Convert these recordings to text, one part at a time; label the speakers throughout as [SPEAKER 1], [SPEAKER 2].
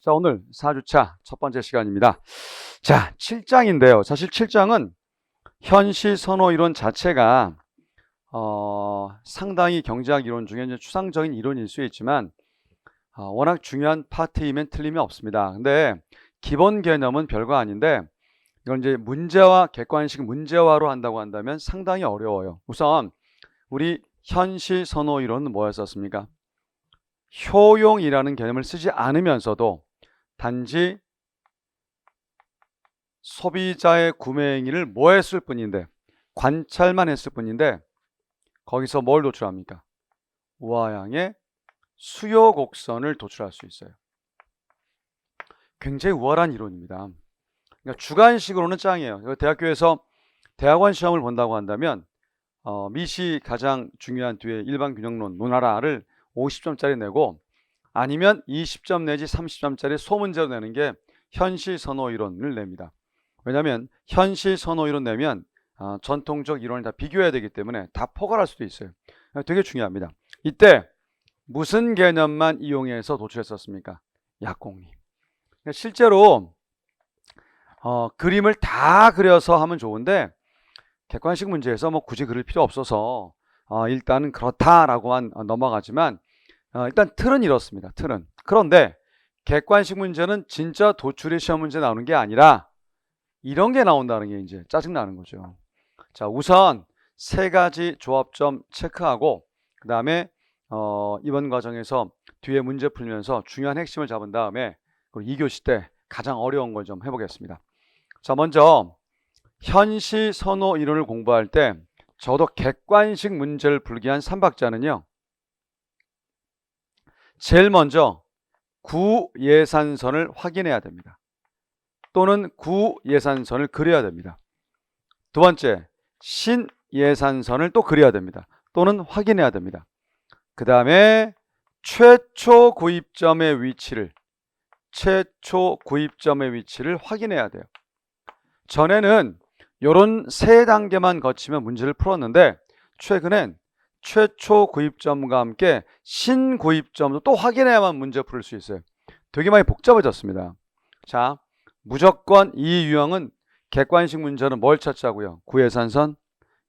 [SPEAKER 1] 자, 오늘 4주차 첫 번째 시간입니다. 자, 7장인데요. 사실 7장은 현실 선호 이론 자체가 상당히 경제학 이론 중에 이제 추상적인 이론일 수 있지만 워낙 중요한 파트이면 틀림이 없습니다. 근데 기본 개념은 별거 아닌데 이건 이제 문제와 객관식 문제화로 한다고 한다면 상당히 어려워요. 우선 우리 현실 선호 이론은 뭐였었습니까? 효용이라는 개념을 쓰지 않으면서도 단지 소비자의 구매 행위를 뭐 했을 뿐인데, 관찰만 했을 뿐인데 거기서 뭘 도출합니까? 우하향의 수요 곡선을 도출할 수 있어요. 굉장히 우월한 이론입니다. 그러니까 주관식으로는 짱이에요. 대학교에서 대학원 시험을 본다고 한다면 미시 가장 중요한 뒤에 일반균형론 논하라를 50점짜리 내고 아니면 20점 내지 30점짜리 소문제로 내는 게 현실 선호 이론을 냅니다. 왜냐하면 현실 선호 이론 내면 전통적 이론을 다 비교해야 되기 때문에 다 포괄할 수도 있어요. 되게 중요합니다. 이때 무슨 개념만 이용해서 도출했었습니까? 약공리. 실제로 그림을 다 그려서 하면 좋은데 객관식 문제에서 뭐 굳이 그릴 필요 없어서 일단은 그렇다라고만 넘어가지만 일단 틀은 이렇습니다. 틀은. 그런데 객관식 문제는 진짜 도출이 시험 문제 나오는 게 아니라 이런 게 나온다는 게 이제 짜증나는 거죠. 자, 우선 세 가지 조합점 체크하고 그 다음에 이번 과정에서 뒤에 문제 풀면서 중요한 핵심을 잡은 다음에 2교시 때 가장 어려운 걸 좀 해보겠습니다. 자, 먼저 현실 선호 이론을 공부할 때 저도 객관식 문제를 풀기 위한 3박자는요. 제일 먼저 구예산선을 확인해야 됩니다. 또는 구예산선을 그려야 됩니다. 두 번째, 신예산선을 또 그려야 됩니다. 또는 확인해야 됩니다. 그 다음에 최초 구입점의 위치를 확인해야 돼요. 전에는 이런 세 단계만 거치면 문제를 풀었는데 최근엔 최초 구입점과 함께 신구입점도 또 확인해야만 문제 풀 수 있어요. 되게 많이 복잡해졌습니다. 자, 무조건 이 유형은 객관식 문제는 뭘 찾자고요? 구예산선,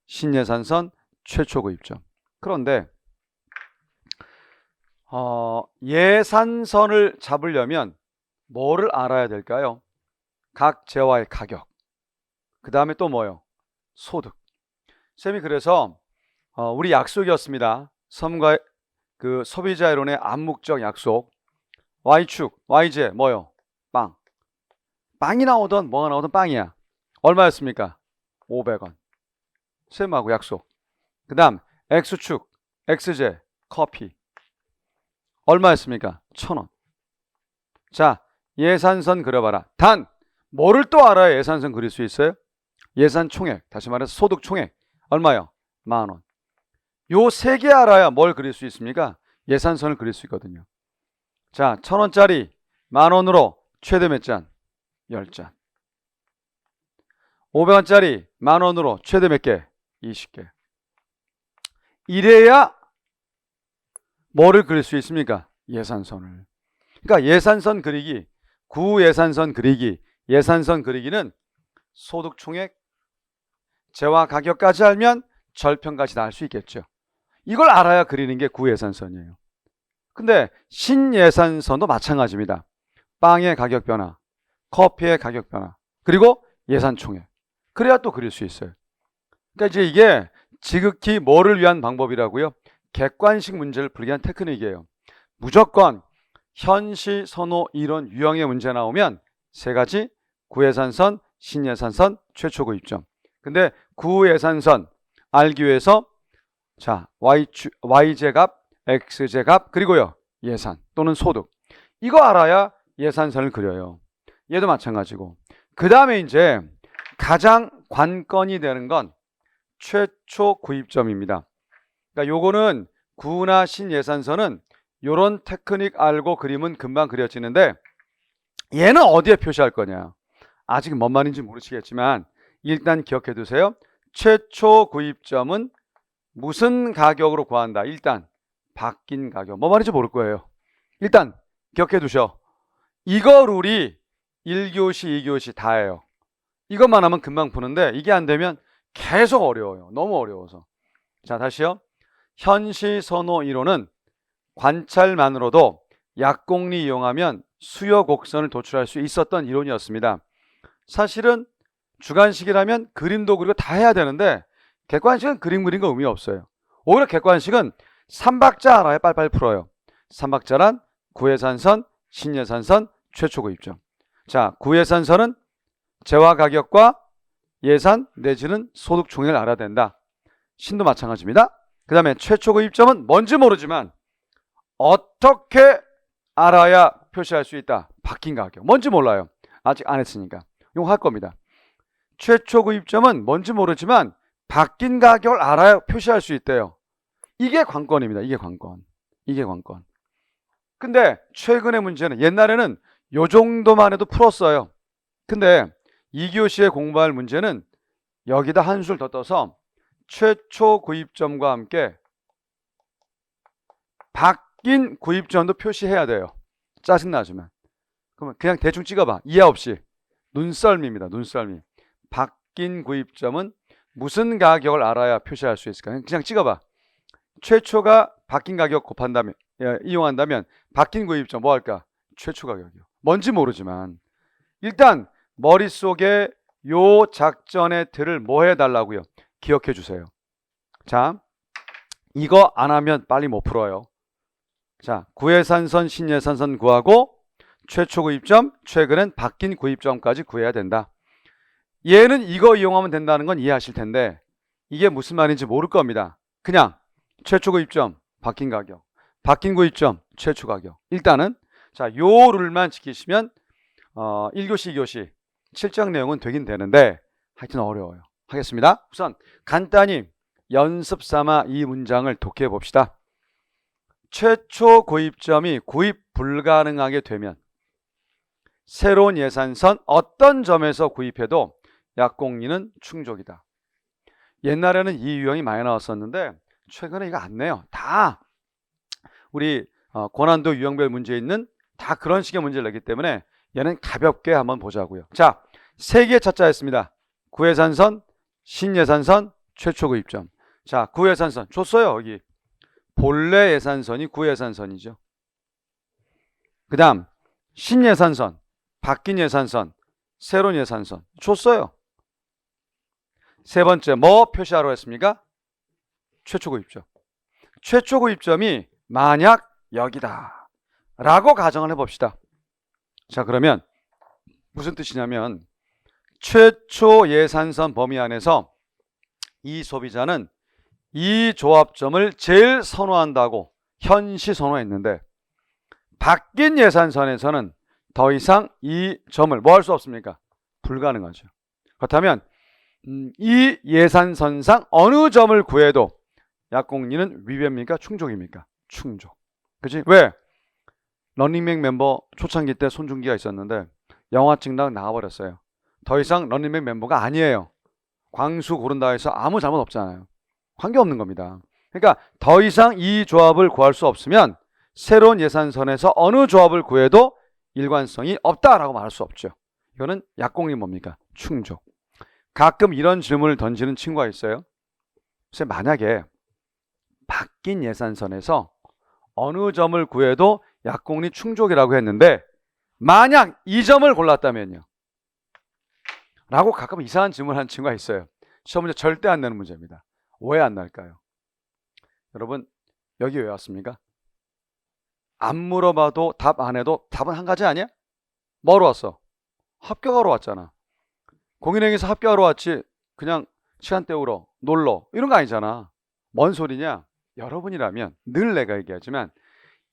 [SPEAKER 1] 신예산선, 최초 구입점. 그런데 예산선을 잡으려면 뭐를 알아야 될까요? 각 재화의 가격. 그 다음에 또 뭐요? 소득. 쌤이 그래서 우리 약속이었습니다. 섬과 그 소비자이론의 암묵적 약속. Y축, YJ 뭐요? 빵. 빵이 나오든 뭐가 나오든 빵이야. 얼마였습니까? 500원. 쌤하고 약속. 그 다음 X축, XJ 커피. 얼마였습니까? 1,000원. 자, 예산선 그려봐라. 단 뭐를 또 알아야 예산선 그릴 수 있어요? 예산 총액, 다시 말해서 소득 총액. 얼마요? 10,000원. 요 세 개 알아야 뭘 그릴 수 있습니까? 예산선을 그릴 수 있거든요. 자, 1,000원짜리 10,000원으로 최대 몇 잔? 10잔. 500원짜리 10,000원으로 최대 몇 개? 20개. 이래야 뭐를 그릴 수 있습니까? 예산선을. 그러니까 예산선 그리기, 구예산선 그리기, 예산선 그리기는 소득 총액, 재화 가격까지 알면 절편까지 다 할 수 있겠죠. 이걸 알아야 그리는 게 구예산선이에요. 근데 신예산선도 마찬가지입니다. 빵의 가격 변화, 커피의 가격 변화, 그리고 예산 총액. 그래야 또 그릴 수 있어요. 그러니까 이제 이게 지극히 뭐를 위한 방법이라고요? 객관식 문제를 풀기 위한 테크닉이에요. 무조건 현실 선호 이론 유형의 문제 나오면 세 가지 구예산선, 신예산선, 최초 구입점. 근데 구예산선 알기 위해서 자, Y제값, X제값, 그리고요, 예산 또는 소득. 이거 알아야 예산선을 그려요. 얘도 마찬가지고. 그 다음에 이제 가장 관건이 되는 건 최초 구입점입니다. 그러니까 요거는 구나 신예산선은 요런 테크닉 알고 그림은 금방 그려지는데 얘는 어디에 표시할 거냐? 아직 뭔 말인지 모르시겠지만 일단 기억해 두세요. 최초 구입점은 무슨 가격으로 구한다? 일단 바뀐 가격. 뭐 말인지 모를 거예요. 일단 기억해 두셔. 이거 룰이 1교시, 2교시 다예요. 이것만 하면 금방 푸는데 이게 안 되면 계속 어려워요. 너무 어려워서. 자, 다시요. 현시선호 이론은 관찰만으로도 약공리 이용하면 수요 곡선을 도출할 수 있었던 이론이었습니다. 사실은 주관식이라면 그림도 그리고 다 해야 되는데 객관식은 그림 그린 거 의미 없어요. 오히려 객관식은 3박자 알아야 빨리빨리 풀어요. 3박자란 구예산선, 신예산선, 최초구입점. 자, 구예산선은 재화 가격과 예산 내지는 소득 총액을 알아야 된다. 신도 마찬가지입니다. 그 다음에 최초구입점은 뭔지 모르지만 어떻게 알아야 표시할 수 있다. 바뀐 가격. 뭔지 몰라요. 아직 안 했으니까. 이거 할 겁니다. 최초구입점은 뭔지 모르지만 바뀐 가격을 알아야 표시할 수 있대요. 이게 관건입니다. 이게 관건. 이게 관건. 근데 최근의 문제는 옛날에는 요 정도만 해도 풀었어요. 근데 2교시에 공부할 문제는 여기다 한 술 더 떠서 최초 구입점과 함께 바뀐 구입점도 표시해야 돼요. 짜증나지만. 그러면 그냥 대충 찍어봐. 이해 없이. 눈썰미입니다. 눈썰미. 바뀐 구입점은 무슨 가격을 알아야 표시할 수 있을까? 그냥 찍어봐. 최초가 바뀐 가격 곱한다면, 이용한다면 바뀐 구입점 뭐 할까? 최초 가격이요. 뭔지 모르지만 일단 머릿속에 요 작전의 틀을 뭐 해달라고요? 기억해 주세요. 자, 이거 안 하면 빨리 못 풀어요. 자, 구예산선, 신예산선 구하고 최초 구입점, 최근엔 바뀐 구입점까지 구해야 된다. 얘는 이거 이용하면 된다는 건 이해하실 텐데 이게 무슨 말인지 모를 겁니다. 그냥 최초 구입점, 바뀐 가격, 바뀐 구입점, 최초 가격. 일단은 자, 요 룰만 지키시면 1교시, 2교시 7장 내용은 되긴 되는데 하여튼 어려워요. 하겠습니다. 우선 간단히 연습 삼아 이 문장을 독해 봅시다. 최초 구입점이 구입 불가능하게 되면 새로운 예산선 어떤 점에서 구입해도 약공리는 충족이다. 옛날에는 이 유형이 많이 나왔었는데 최근에 이거 안 내요. 다 우리 고난도 유형별 문제에 있는 다 그런 식의 문제를 내기 때문에 얘는 가볍게 한번 보자고요. 자, 세 개의 차자였습니다. 구예산선, 신예산선, 최초 구입점. 자, 구예산선 줬어요. 여기 본래 예산선이 구예산선이죠. 그 다음 신예산선, 바뀐 예산선, 새로운 예산선 줬어요. 세 번째 뭐 표시하라고 했습니까? 최초 구입점. 최초 구입점이 만약 여기다 라고 가정을 해봅시다. 자, 그러면 무슨 뜻이냐면 최초 예산선 범위 안에서 이 소비자는 이 조합점을 제일 선호한다고 현시 선호했는데 바뀐 예산선에서는 더 이상 이 점을 뭐 할 수 없습니까? 불가능하죠. 그렇다면 이 예산선상 어느 점을 구해도 약공리는 위배입니까? 충족입니까? 충족. 그치? 왜? 런닝맨 멤버 초창기 때 손준기가 있었는데 영화 찍다가 나가버렸어요. 더 이상 런닝맨 멤버가 아니에요. 광수 고른다 해서 아무 잘못 없잖아요. 관계없는 겁니다. 그러니까 더 이상 이 조합을 구할 수 없으면 새로운 예산선에서 어느 조합을 구해도 일관성이 없다라고 말할 수 없죠. 이거는 약공리 뭡니까? 충족. 가끔 이런 질문을 던지는 친구가 있어요. 그래서 만약에 바뀐 예산선에서 어느 점을 구해도 약공리 충족이라고 했는데 만약 이 점을 골랐다면요? 라고 가끔 이상한 질문을 하는 친구가 있어요. 시험 문제 절대 안 내는 문제입니다. 왜 안 날까요? 여러분 여기 왜 왔습니까? 안 물어봐도 답 안 해도 답은 한 가지 아니야? 뭐로 왔어? 합격하러 왔잖아. 공인행위에서 합격하러 왔지 그냥 시간 때우러 놀러 이런 거 아니잖아. 뭔 소리냐? 여러분이라면 늘 내가 얘기하지만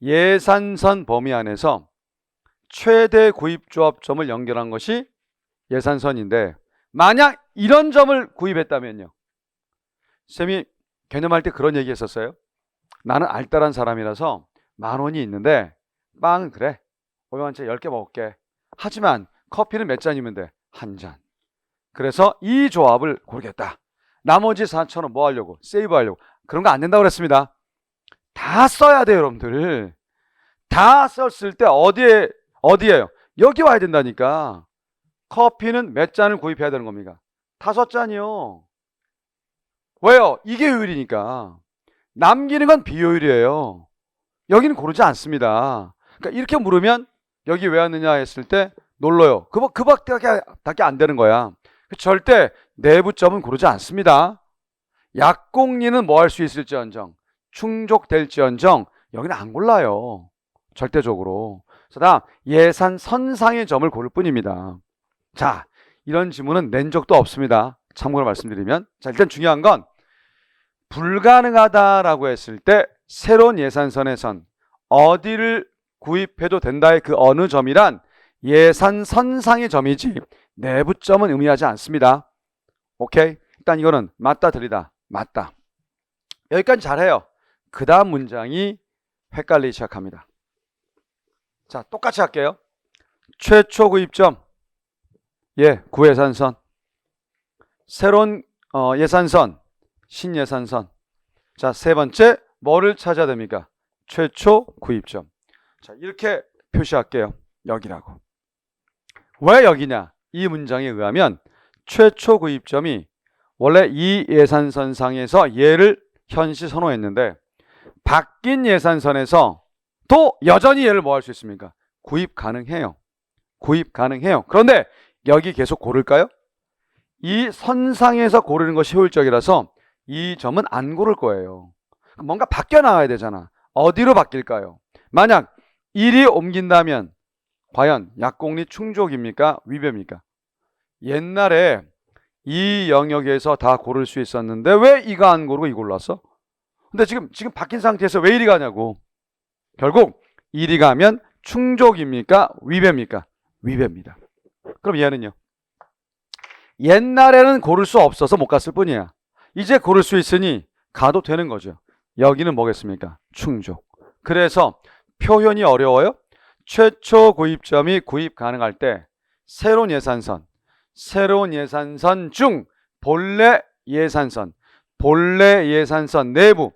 [SPEAKER 1] 예산선 범위 안에서 최대 구입조합점을 연결한 것이 예산선인데 만약 이런 점을 구입했다면요. 쌤이 개념할 때 그런 얘기 했었어요. 나는 알뜰한 사람이라서 10,000원이 있는데 빵은 그래 500원짜리 10개 먹을게. 하지만 커피는 몇 잔이면 돼? 한 잔. 그래서 이 조합을 고르겠다. 나머지 4,000원 뭐 하려고? 세이브 하려고. 그런 거 안 된다고 그랬습니다. 다 써야 돼요, 여러분들. 다 썼을 때 어디에요? 여기 와야 된다니까. 커피는 몇 잔을 구입해야 되는 겁니까? 5잔이요. 왜요? 이게 요율이니까. 남기는 건 비효율이에요. 여기는 고르지 않습니다. 그러니까 이렇게 물으면 여기 왜 왔느냐 했을 때 놀러요. 그 밖에 안 되는 거야. 절대 내부점은 고르지 않습니다. 약공리는 뭐 할 수 있을지언정, 충족될지언정 여기는 안 골라요. 절대적으로. 그다음 예산 선상의 점을 고를 뿐입니다. 자, 이런 지문은 낸 적도 없습니다. 참고로 말씀드리면, 자, 일단 중요한 건 불가능하다라고 했을 때 새로운 예산선에선 어디를 구입해도 된다의 그 어느 점이란 예산선상의 점이지 내부점은 의미하지 않습니다. 오케이? 일단 이거는 맞다 틀리다. 맞다. 여기까지 잘해요. 그 다음 문장이 헷갈리기 시작합니다. 자, 똑같이 할게요. 최초 구입점, 구예산선, 새로운 예산선, 신예산선. 자, 세 번째 뭐를 찾아야 됩니까? 최초 구입점. 자, 이렇게 표시할게요. 여기라고. 왜 여기냐? 이 문장에 의하면 최초 구입점이 원래 이 예산선상에서 얘를 현시 선호했는데 바뀐 예산선에서 또 여전히 얘를 뭐 할 수 있습니까? 구입 가능해요. 구입 가능해요. 그런데 여기 계속 고를까요? 이 선상에서 고르는 것이 효율적이라서 이 점은 안 고를 거예요. 뭔가 바뀌어 나가야 되잖아. 어디로 바뀔까요? 만약 1이 옮긴다면 과연 약공리 충족입니까? 위배입니까? 옛날에 이 영역에서 다 고를 수 있었는데 왜 이거 안 고르고 이 골랐어? 근데 지금 바뀐 상태에서 왜 이리 가냐고. 결국 이리 가면 충족입니까? 위배입니까? 위배입니다. 그럼 얘는요? 옛날에는 고를 수 없어서 못 갔을 뿐이야. 이제 고를 수 있으니 가도 되는 거죠. 여기는 뭐겠습니까? 충족. 그래서 표현이 어려워요? 최초 구입점이 구입 가능할 때 새로운 예산선 중 본래 예산선 내부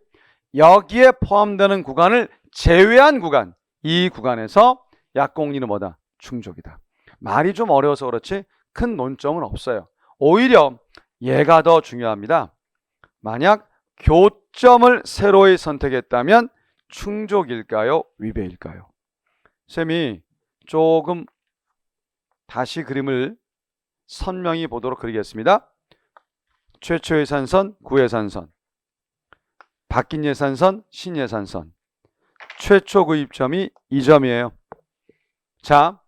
[SPEAKER 1] 여기에 포함되는 구간을 제외한 구간, 이 구간에서 약공리는 뭐다? 충족이다. 말이 좀 어려워서 그렇지 큰 논점은 없어요. 오히려 얘가 더 중요합니다. 만약 교점을 새로이 선택했다면 충족일까요? 위배일까요? 쌤이 조금 다시 그림을 선명히 보도록 그리겠습니다. 최초 예산선, 구예산선, 바뀐 예산선, 신예산선. 최초 구입점이 이 점이에요. 자,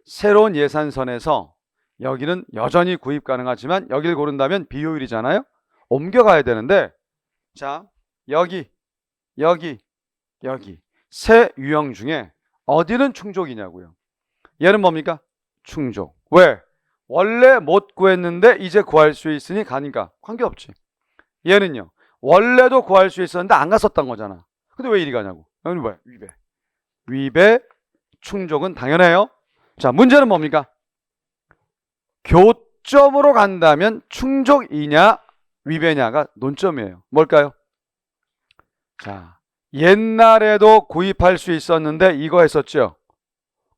[SPEAKER 1] 새로운 예산선에서 여기는 여전히 구입 가능하지만 여기를 고른다면 비효율이잖아요. 옮겨가야 되는데, 자, 여기 세 유형 중에 어디는 충족이냐고요. 얘는 뭡니까? 충족. 왜? 원래 못 구했는데 이제 구할 수 있으니 가니까 관계없지. 얘는요. 원래도 구할 수 있었는데 안 갔었던 거잖아. 근데 왜 이리 가냐고. 여기는 뭐야? 위배, 충족은 당연해요. 자, 문제는 뭡니까? 교점으로 간다면 충족이냐 위배냐가 논점이에요. 뭘까요? 자, 옛날에도 구입할 수 있었는데 이거 했었죠.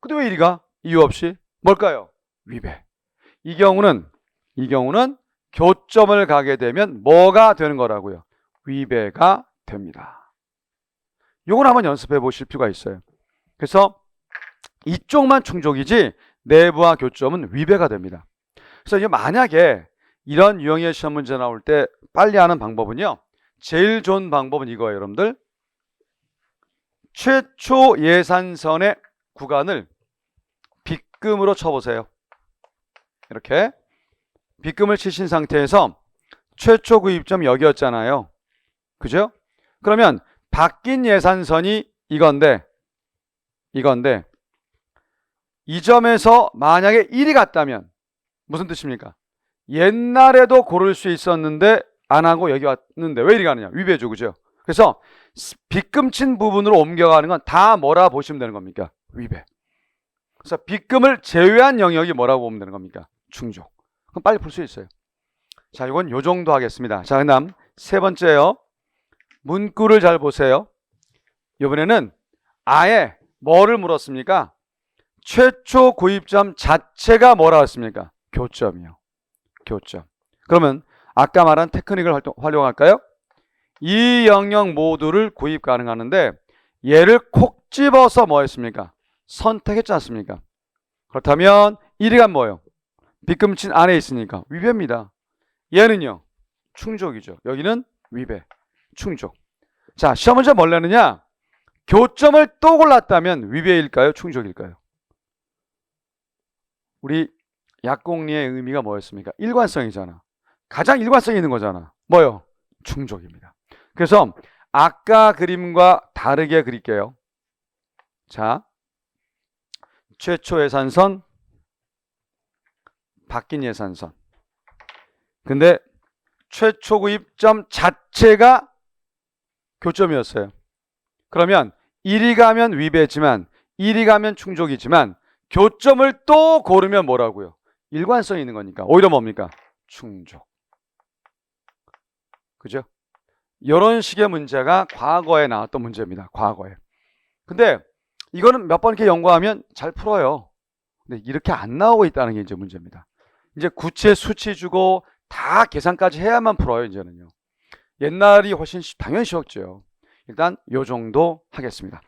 [SPEAKER 1] 근데 왜 이리 가? 이유 없이? 뭘까요? 위배. 이 경우는 교점을 가게 되면 뭐가 되는 거라고요? 위배가 됩니다. 요건 한번 연습해 보실 필요가 있어요. 그래서 이쪽만 충족이지 내부와 교점은 위배가 됩니다. 그래서 이제 만약에 이런 유형의 시험 문제 나올 때 빨리 하는 방법은요. 제일 좋은 방법은 이거예요, 여러분들. 최초 예산선의 구간을 빗금으로 쳐보세요. 이렇게 빗금을 치신 상태에서 최초 구입점 여기였잖아요. 그죠? 그러면 바뀐 예산선이 이건데 이 점에서 만약에 1이 같다면 무슨 뜻입니까? 옛날에도 고를 수 있었는데 안 하고 여기 왔는데 왜 이리 가느냐? 위배죠. 그죠? 그래서 빗금 친 부분으로 옮겨가는 건 다 뭐라 보시면 되는 겁니까? 위배. 그래서 빗금을 제외한 영역이 뭐라고 보면 되는 겁니까? 충족. 그럼 빨리 풀 수 있어요. 자, 이건 요 정도 하겠습니다. 자, 그다음 세 번째요. 문구를 잘 보세요. 이번에는 아예 뭐를 물었습니까? 최초 구입점 자체가 뭐라 했습니까? 교점이요. 교점. 그러면 아까 말한 테크닉을 활용할까요? 이 영역 모두를 구입 가능하는데 얘를 콕 집어서 뭐 했습니까? 선택했지 않습니까? 그렇다면 1위가 뭐예요? 빗금친 안에 있으니까 위배입니다. 얘는요, 충족이죠. 여기는 위배, 충족. 자, 시험 문제 뭘 내느냐? 교점을 또 골랐다면 위배일까요? 충족일까요? 우리 약공리의 의미가 뭐였습니까? 일관성이잖아. 가장 일관성이 있는 거잖아. 뭐요? 충족입니다. 그래서 아까 그림과 다르게 그릴게요. 자, 최초 예산선, 바뀐 예산선. 근데 최초 구입점 자체가 교점이었어요. 그러면 1위 가면 위배지만 1위 가면 충족이지만 교점을 또 고르면 뭐라고요? 일관성이 있는 거니까 오히려 뭡니까? 충족. 그죠? 이런 식의 문제가 과거에 나왔던 문제입니다. 과거에. 근데 이거는 몇 번 이렇게 연구하면 잘 풀어요. 근데 이렇게 안 나오고 있다는 게 이제 문제입니다. 이제 구체 수치 주고 다 계산까지 해야만 풀어요, 이제는요. 옛날이 훨씬 당연히 쉬웠죠. 일단 요 정도 하겠습니다.